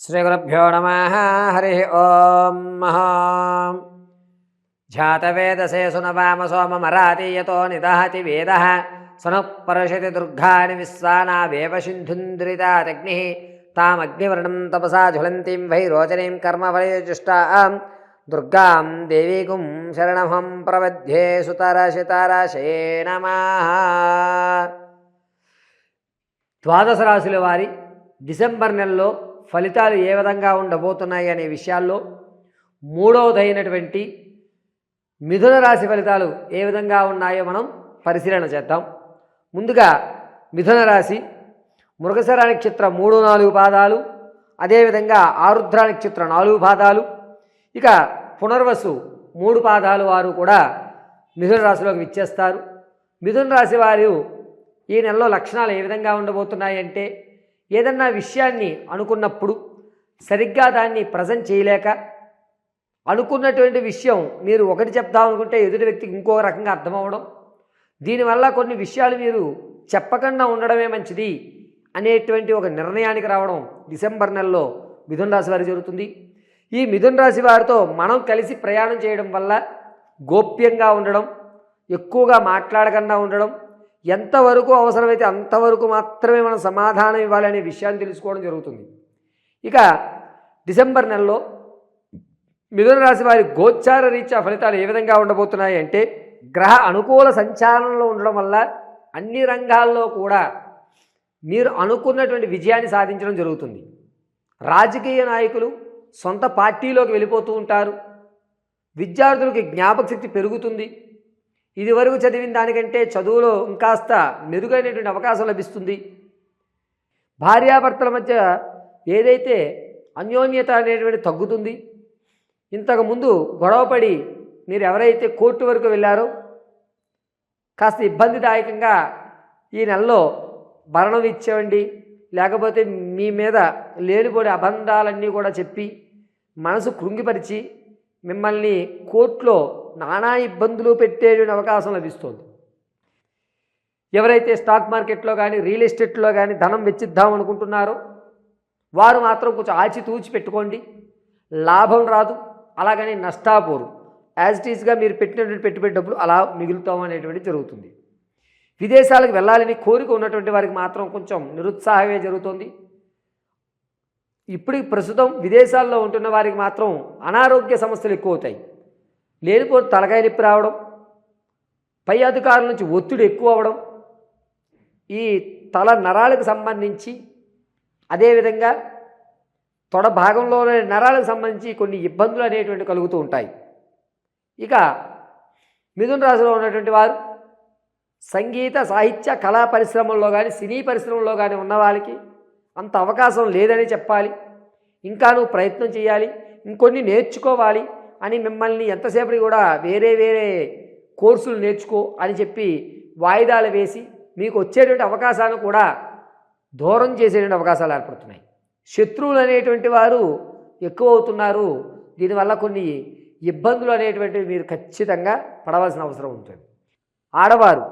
శ్రీగురుభ్యో నమః హరి ఓం ఝాతవేదసే సునవామ సోమమరాతీయతో నిదహతి వేదః సనుపరషతి దుర్గాని విశ్వానావేవ సింధుంద్రితాదగ్నిః తామగ్నివర్ణం తపసా జ్వలంతిం వైరోచనీం కర్మఫలయుజిష్టాం దుర్గాం దేవీగుం శరణమహం ప్రపద్యే సుతరశితరశే నమః. ద్వాదశ రాశుల వారి డిసెంబర్ నెలలో ఫలితాలు ఏ విధంగా ఉండబోతున్నాయి అనే విషయాల్లో మూడవదైనటువంటి మిథున రాశి ఫలితాలు ఏ విధంగా ఉన్నాయో మనం పరిశీలన చేద్దాం. ముందుగా మిథున రాశి మృగశిర నక్షత్రం 3-4 పాదాలు, అదేవిధంగా ఆరుద్ర నక్షత్రం 4 పాదాలు, ఇక పునర్వసు 3 పాదాలు వారు కూడా మిథున రాశిలోకి విచ్చేస్తారు. మిథున రాశి వారు ఈ నెలలో లక్షణాలు ఏ విధంగా ఉండబోతున్నాయి అంటే, ఏదన్నా విషయాన్ని అనుకున్నప్పుడు సరిగ్గా దాన్ని ప్రజెంట్ చేయలేక, అనుకున్నటువంటి విషయం మీరు ఒకటి చెప్దాం అనుకుంటే ఎదుటి వ్యక్తికి ఇంకో రకంగా అర్థమవడం, దీనివల్ల కొన్ని విషయాలు మీరు చెప్పకుండా ఉండడమే మంచిది అనేటువంటి ఒక నిర్ణయానికి రావడం డిసెంబర్ నెలలో మిథున రాశి వారికి జరుగుతుంది. ఈ మిథున రాశి వారితో మనం కలిసి ప్రయాణం చేయడం వల్ల గోప్యంగా ఉండడం, ఎక్కువగా మాట్లాడకుండా ఉండడం, ఎంతవరకు అవసరమైతే అంతవరకు మాత్రమే మనం సమాధానం ఇవ్వాలనే విషయాన్ని తెలుసుకోవడం జరుగుతుంది. ఇక డిసెంబర్ నెలలో మిథున రాశి వారి గోచార రీత్యా ఫలితాలు ఏ విధంగా ఉండబోతున్నాయి అంటే, గ్రహ అనుకూల సంచారంలో ఉండడం వల్ల అన్ని రంగాల్లో కూడా మీరు అనుకున్నటువంటి విజయాన్ని సాధించడం జరుగుతుంది. రాజకీయ నాయకులు సొంత పార్టీలోకి వెళ్ళిపోతూ ఉంటారు. విద్యార్థులకి జ్ఞాపక శక్తి పెరుగుతుంది. ఇదివరకు చదివిన దానికంటే చదువులో ఇంకాస్త మెరుగైనటువంటి అవకాశం లభిస్తుంది. భార్యాభర్తల మధ్య ఏదైతే అన్యోన్యత అనేటువంటి తగ్గుతుంది. ఇంతకుముందు గొడవపడి మీరు ఎవరైతే కోర్టు వరకు వెళ్ళారో కాస్త ఇబ్బందిదాయకంగా ఈ నెలలో భరణం ఇచ్చేవండి, లేకపోతే మీ మీద లేనిపోని అబంధాలన్నీ కూడా చెప్పి మనసు కృంగిపరిచి మిమ్మల్ని కోర్టులో నానా ఇబ్బందులు పెట్టేటువంటి అవకాశం లభిస్తుంది. ఎవరైతే స్టాక్ మార్కెట్లో కానీ రియల్ ఎస్టేట్లో కానీ ధనం వెచ్చిద్దాం అనుకుంటున్నారో వారు మాత్రం కొంచెం ఆచితూచి పెట్టుకోండి. లాభం రాదు, అలాగని నష్టాపోరు. యాజ్ ఇట్ ఈస్గా మీరు పెట్టినటువంటి పెట్టుబడి డబ్బులు అలా మిగులుతాం అనేటువంటి జరుగుతుంది. విదేశాలకు వెళ్ళాలని కోరిక ఉన్నటువంటి వారికి మాత్రం కొంచెం నిరుత్సాహమే జరుగుతుంది. ఇప్పుడు ప్రస్తుతం విదేశాల్లో ఉంటున్న వారికి మాత్రం అనారోగ్య సమస్యలు ఎక్కువ అవుతాయి. లేనిపోతే తలకాయ నొప్పి రావడం, పై అధికారుల నుంచి ఒత్తిడి ఎక్కువ అవ్వడం, ఈ తల నరాలకు సంబంధించి అదేవిధంగా తొడ భాగంలోని నరాలకు సంబంధించి కొన్ని ఇబ్బందులు అనేటువంటి కలుగుతూ ఉంటాయి. ఇక మిథున రాశిలో ఉన్నటువంటి వారు సంగీత సాహిత్య కళా పరిశ్రమల్లో కానీ సినీ పరిశ్రమల్లో కానీ ఉన్న వాళ్ళకి అంత అవకాశం లేదని చెప్పాలి. ఇంకా నువ్వు ప్రయత్నం చేయాలి, ఇంకొన్ని నేర్చుకోవాలి అని మిమ్మల్ని ఎంతసేపటి కూడా వేరే కోర్సులు నేర్చుకో అని చెప్పి వాయిదాలు వేసి మీకు వచ్చేటువంటి అవకాశాలను కూడా దూరం చేసేటువంటి అవకాశాలు ఏర్పడుతున్నాయి. శత్రువులు అనేటువంటి వారు ఎక్కువ అవుతున్నారు. దీనివల్ల కొన్ని ఇబ్బందులు అనేటువంటివి మీరు ఖచ్చితంగా పడవలసిన అవసరం ఉంటుంది. ఆడవారు,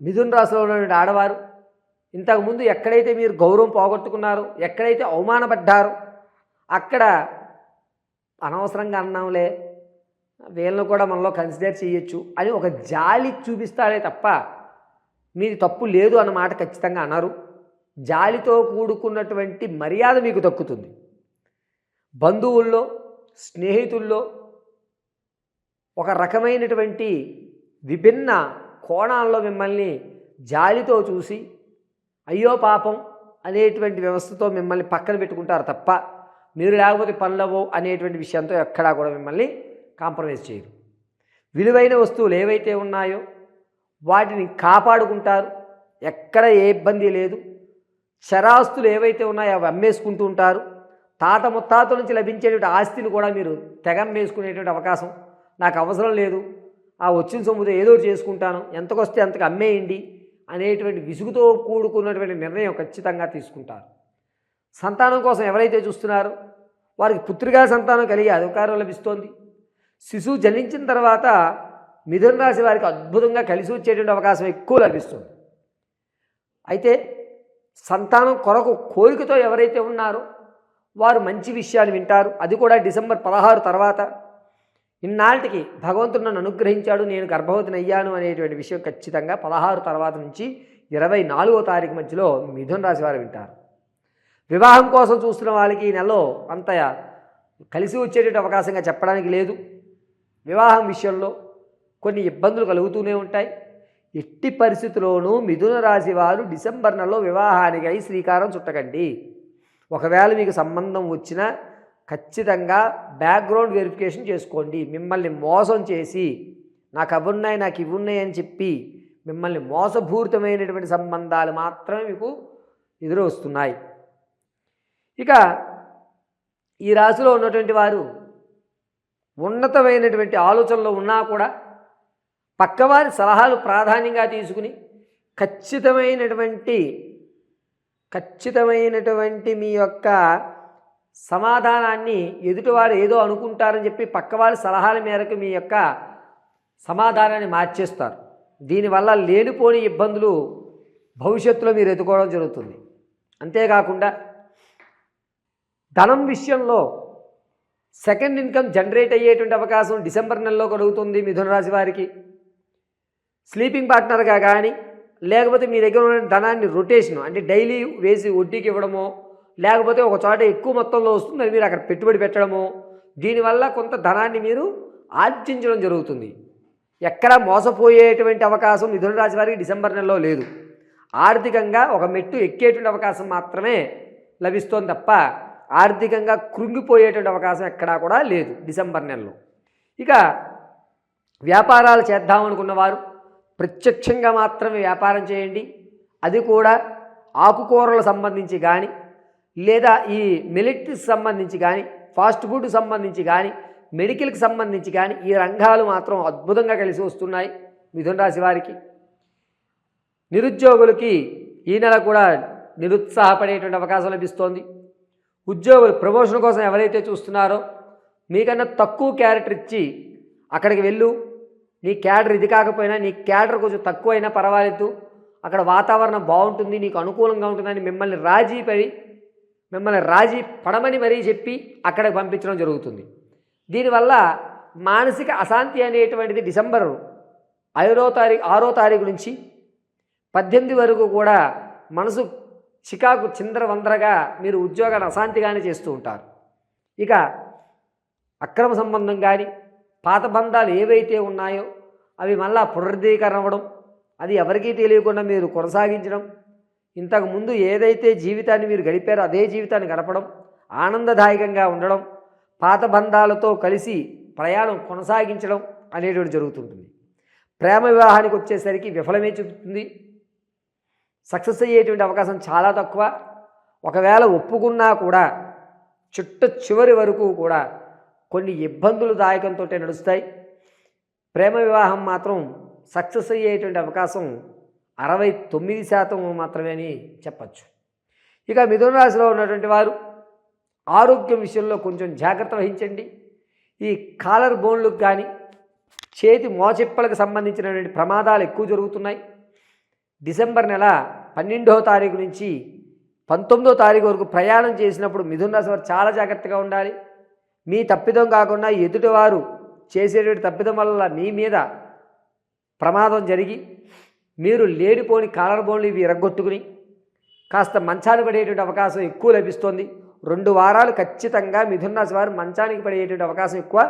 మిథున రాశిలో ఉన్నటువంటి ఆడవారు ఇంతకుముందు ఎక్కడైతే మీరు గౌరవం పోగొట్టుకున్నారో, ఎక్కడైతే అవమానపడ్డారో అక్కడ అనవసరంగా అన్నాంలే, వీళ్ళను కూడా మనలో కన్సిడర్ చేయొచ్చు అని ఒక జాలి చూపిస్తాడే తప్ప మీది తప్పు లేదు అన్నమాట ఖచ్చితంగా అన్నారు. జాలితో కూడుకున్నటువంటి మర్యాద మీకు దక్కుతుంది. బంధువుల్లో, స్నేహితుల్లో ఒక రకమైనటువంటి విభిన్న కోణాల్లో మిమ్మల్ని జాలితో చూసి అయ్యో పాపం అనేటువంటి వ్యవస్థతో మిమ్మల్ని పక్కన పెట్టుకుంటారు తప్ప మీరు లేకపోతే పనులవో అనేటువంటి విషయంతో ఎక్కడా కూడా మిమ్మల్ని కాంప్రమైజ్ చేయరు. విలువైన వస్తువులు ఏవైతే ఉన్నాయో వాటిని కాపాడుకుంటారు. ఎక్కడ ఏ ఇబ్బంది లేదు. చరాస్తులు ఏవైతే ఉన్నాయో అవి అమ్మేసుకుంటూ ఉంటారు. తాత ముత్తాతల నుంచి లభించేటువంటి ఆస్తిని కూడా మీరు తెగమ్మేసుకునేటువంటి అవకాశం, నాకు అవసరం లేదు, ఆ వచ్చిన సొమ్ముతో ఏదో చేసుకుంటాను, ఎంతకొస్తే అంతకు అమ్మేయండి అనేటువంటి విసుగుతో కూడుకున్నటువంటి నిర్ణయం ఖచ్చితంగా తీసుకుంటారు. సంతానం కోసం ఎవరైతే చూస్తున్నారో వారికి పుత్రికా సంతానం కలిగే అధికారం లభిస్తోంది. శిశువు జన్మించిన తర్వాత మిథున రాశి వారికి అద్భుతంగా కలిసి వచ్చేటువంటి అవకాశం ఎక్కువ లభిస్తుంది. అయితే సంతానం కొరకు కోరికతో ఎవరైతే ఉన్నారో వారు మంచి విషయాలు వింటారు. అది కూడా డిసెంబర్ 16 తర్వాత. ఇన్నాళ్ళకి భగవంతుడు నన్ను అనుగ్రహించాడు, నేను గర్భవతిని అయ్యాను అనేటువంటి విషయం ఖచ్చితంగా 16 తర్వాత నుంచి 24వ తారీఖు మధ్యలో మిథున రాశి వారు వింటారు. వివాహం కోసం చూస్తున్న వాళ్ళకి ఈ నెలలో అంత కలిసి వచ్చేటువంటి అవకాశంగా చెప్పడానికి లేదు. వివాహం విషయంలో కొన్ని ఇబ్బందులు కలుగుతూనే ఉంటాయి. ఎట్టి పరిస్థితుల్లోనూ మిథున రాశి వారు డిసెంబర్ నెలలో వివాహానికై శ్రీకారం చుట్టకండి. ఒకవేళ మీకు సంబంధం వచ్చినా ఖచ్చితంగా బ్యాక్గ్రౌండ్ వెరిఫికేషన్ చేసుకోండి. మిమ్మల్ని మోసం చేసి నాకు అవున్నాయి నాకు ఇవున్నాయి అని చెప్పి మిమ్మల్ని మోసపూరితమైనటువంటి సంబంధాలు మాత్రమే మీకు ఎదురు వస్తున్నాయి. ఇక ఈ రాశిలో ఉన్నటువంటి వారు ఉన్నతమైనటువంటి ఆలోచనలో ఉన్నా కూడా పక్కవారి సలహాలు ప్రాధాన్యంగా తీసుకుని ఖచ్చితమైనటువంటి మీ యొక్క సమాధానాన్ని ఎదుటివారు ఏదో అనుకుంటారని చెప్పి పక్కవారి సలహాల మేరకు మీ యొక్క సమాధానాన్ని మార్చేస్తారు. దీనివల్ల లేనిపోని ఇబ్బందులు భవిష్యత్తులో మీరు ఎదుర్కోవడం జరుగుతుంది. అంతేకాకుండా ధనం విషయంలో సెకండ్ ఇన్కమ్ జనరేట్ అయ్యేటువంటి అవకాశం డిసెంబర్ నెలలో కలుగుతుంది. మిథున రాశి వారికి స్లీపింగ్ పార్ట్నర్గా కానీ లేకపోతే మీ దగ్గర ఉన్న ధనాన్ని రొటేషన్ అంటే డైలీ వేసి వడ్డీకి ఇవ్వడమో లేకపోతే ఒక చోట ఎక్కువ మొత్తంలో వస్తుంది మీరు అక్కడ పెట్టుబడి పెట్టడమో దీనివల్ల కొంత ధనాన్ని మీరు ఆర్జించడం జరుగుతుంది. ఎక్కడా మోసపోయేటువంటి అవకాశం మిథున రాశి వారికి డిసెంబర్ నెలలో లేదు. ఆర్థికంగా ఒక మెట్టు ఎక్కేటువంటి అవకాశం మాత్రమే లభిస్తోంది తప్ప ఆర్థికంగా కృంగిపోయేటువంటి అవకాశం ఎక్కడా కూడా లేదు డిసెంబర్ నెలలో. ఇక వ్యాపారాలు చేద్దామనుకున్న వారు ప్రత్యక్షంగా మాత్రమే వ్యాపారం చేయండి. అది కూడా ఆకుకూరలకు సంబంధించి కానీ లేదా ఈ మిలిటరీకి సంబంధించి కానీ ఫాస్ట్ ఫుడ్ సంబంధించి కానీ మెడికల్కి సంబంధించి కానీ ఈ రంగాలు మాత్రం అద్భుతంగా కలిసి వస్తున్నాయి మిథున రాశి వారికి. నిరుద్యోగులకి ఈ నెల కూడా నిరుత్సాహపడేటువంటి అవకాశం లభిస్తోంది. ఉద్యోగులు ప్రమోషన్ కోసం ఎవరైతే చూస్తున్నారో మీకన్నా తక్కువ క్యారెక్టర్ ఇచ్చి అక్కడికి వెళ్ళు, నీ క్యాడర్ ఇది కాకపోయినా నీ క్యాడర్ కొంచెం తక్కువైనా పర్వాలేదు, అక్కడ వాతావరణం బాగుంటుంది, నీకు అనుకూలంగా ఉంటుందని మిమ్మల్ని రాజీ పడమని మరీ చెప్పి అక్కడికి పంపించడం జరుగుతుంది. దీనివల్ల మానసిక అశాంతి అనేటువంటిది డిసెంబర్ 6వ తారీఖు నుంచి 18 వరకు కూడా మనసు చికాకు చిందరవందరగా మీరు ఉద్యోగాన్ని అశాంతిగానే చేస్తూ ఉంటారు. ఇక అక్రమ సంబంధం కానీ పాత బంధాలు ఏవైతే ఉన్నాయో అవి మళ్ళా పునరుద్ధీకరణ అవ్వడం, అది ఎవరికీ తెలియకుండా మీరు కొనసాగించడం, ఇంతకుముందు ఏదైతే జీవితాన్ని మీరు గడిపారో అదే జీవితాన్ని గడపడం, ఆనందదాయకంగా ఉండడం, పాత బంధాలతో కలిసి ప్రయాణం కొనసాగించడం అనేటువంటి జరుగుతుంటుంది. ప్రేమ వివాహానికి వచ్చేసరికి విఫలమే చూపుతుంది. సక్సెస్ అయ్యేటువంటి అవకాశం చాలా తక్కువ. ఒకవేళ ఒప్పుకున్నా కూడా చివరి వరకు కూడా కొన్ని ఇబ్బందులు దాయకంతో నడుస్తాయి. ప్రేమ వివాహం మాత్రం సక్సెస్ అయ్యేటువంటి అవకాశం 69% మాత్రమే అని చెప్పచ్చు. ఇక మిథున రాశిలో ఉన్నటువంటి వారు ఆరోగ్యం విషయంలో కొంచెం జాగ్రత్త వహించండి. ఈ కాలర్ బోన్లకు కానీ చేతి మోచిప్పలకు సంబంధించినటువంటి ప్రమాదాలు ఎక్కువ జరుగుతున్నాయి. డిసెంబర్ నెల 12వ తారీఖు నుంచి 19వ తారీఖు వరకు ప్రయాణం చేసినప్పుడు మిథున రాశి వారు చాలా జాగ్రత్తగా ఉండాలి. మీ తప్పిదం కాకుండా ఎదుటివారు చేసేటువంటి తప్పిదం వల్ల మీ మీద ప్రమాదం జరిగి మీరు లేనిపోని కాలర్ బోన్లు ఇవి ఎరగొట్టుకుని కాస్త మంచానికి పడేటువంటి అవకాశం ఎక్కువ లభిస్తోంది. 2 వారాలు ఖచ్చితంగా మిథున రాశి వారు మంచానికి పడేటువంటి అవకాశం ఎక్కువ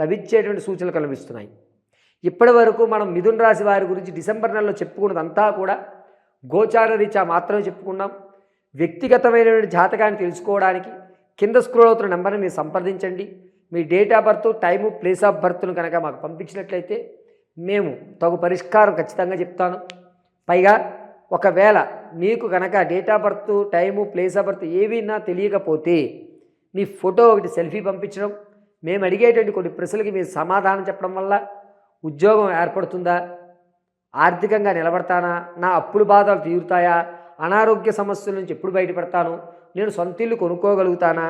లభించేటువంటి సూచనలు కనిపిస్తున్నాయి. ఇప్పటి వరకు మనం మిథున రాశి వారి గురించి డిసెంబర్ నెలలో చెప్పుకున్నదంతా కూడా గోచార రీత్యా మాత్రమే చెప్పుకున్నాం. వ్యక్తిగతమైనటువంటి జాతకాన్ని తెలుసుకోవడానికి కింద స్క్రోల్ అవుతున్న నెంబర్ని మీరు సంప్రదించండి. మీ date of birth, time, place of బర్త్ను కనుక మాకు పంపించినట్లయితే మేము తగు పరిష్కారం ఖచ్చితంగా చెప్తాను. పైగా ఒకవేళ మీకు కనుక date of birth, time, place of birth ఏవైనా తెలియకపోతే మీ ఫోటో ఒకటి సెల్ఫీ పంపించడం, మేము అడిగేటువంటి కొన్ని ప్రశ్నలకి మీరు సమాధానం చెప్పడం వల్ల ఉద్యోగం ఏర్పడుతుందా, ఆర్థికంగా నిలబడతానా, నా అప్పుల బాధలు తీరుతాయా, అనారోగ్య సమస్యల నుంచి ఎప్పుడు బయటపడతాను, నేను సొంత ఇల్లు కొనుక్కోగలుగుతానా,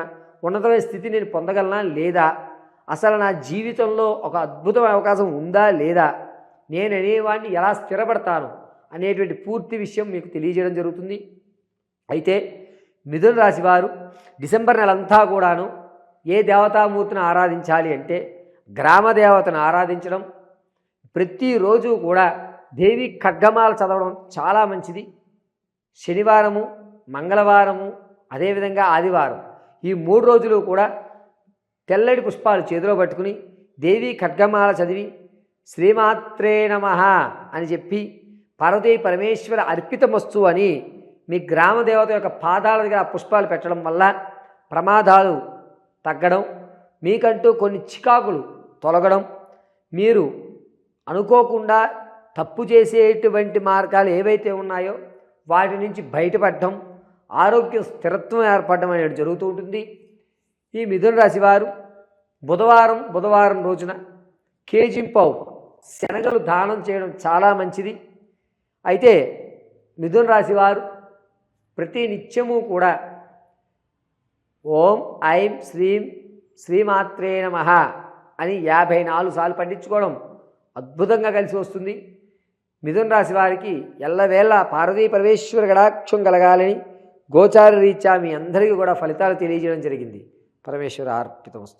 ఉన్నతమైన స్థితి నేను పొందగలనా లేదా, అసలు నా జీవితంలో ఒక అద్భుతమైన అవకాశం ఉందా లేదా, నేను అనేవాడిని ఎలా స్థిరపడతాను అనేటువంటి పూర్తి విషయం మీకు తెలియజేయడం జరుగుతుంది. అయితే మిథున రాశి వారు డిసెంబర్ నెలంతా కూడాను ఏ దేవతామూర్తిని ఆరాధించాలి అంటే గ్రామ దేవతను ఆరాధించడం, ప్రతిరోజు కూడా దేవి ఖడ్గమాల చదవడం చాలా మంచిది. శనివారము, మంగళవారము, అదేవిధంగా ఆదివారం ఈ 3 రోజులు కూడా తెల్లటి పుష్పాలు చేతిలో పట్టుకుని దేవి ఖడ్గమాల చదివి శ్రీమాత్రే నమః అని చెప్పి పార్వతీ పరమేశ్వర అర్పితమస్తు అని మీ గ్రామ దేవత యొక్క పాదాల దగ్గర ఆ పుష్పాలు పెట్టడం వల్ల ప్రమాదాలు తగ్గడం, మీకంటూ కొన్ని చికాకులు తొలగడం, మీరు అనుకోకుండా తప్పు చేసేటువంటి మార్గాలు ఏవైతే ఉన్నాయో వాటి నుంచి బయటపడడం, ఆరోగ్య స్థిరత్వం ఏర్పడడం అనేది జరుగుతూ ఉంటుంది. ఈ మిథున రాశి వారు బుధవారం రోజున కేజింపావు శనగలు దానం చేయడం చాలా మంచిది. అయితే మిథున రాశి వారు ప్రతి నిత్యము కూడా ఓం ఐం శ్రీం శ్రీమాత్రే నమః అని 54 సార్లు పండించుకోవడం అద్భుతంగా కలిసి వస్తుంది. మిథున రాశి వారికి ఎల్లవేళ పార్వతీ పరమేశ్వర గడాక్షం కలగాలని గోచార రీత్యా మీ అందరికీ కూడా ఫలితాలు తెలియజేయడం జరిగింది. పరమేశ్వర అర్పితమస్తు.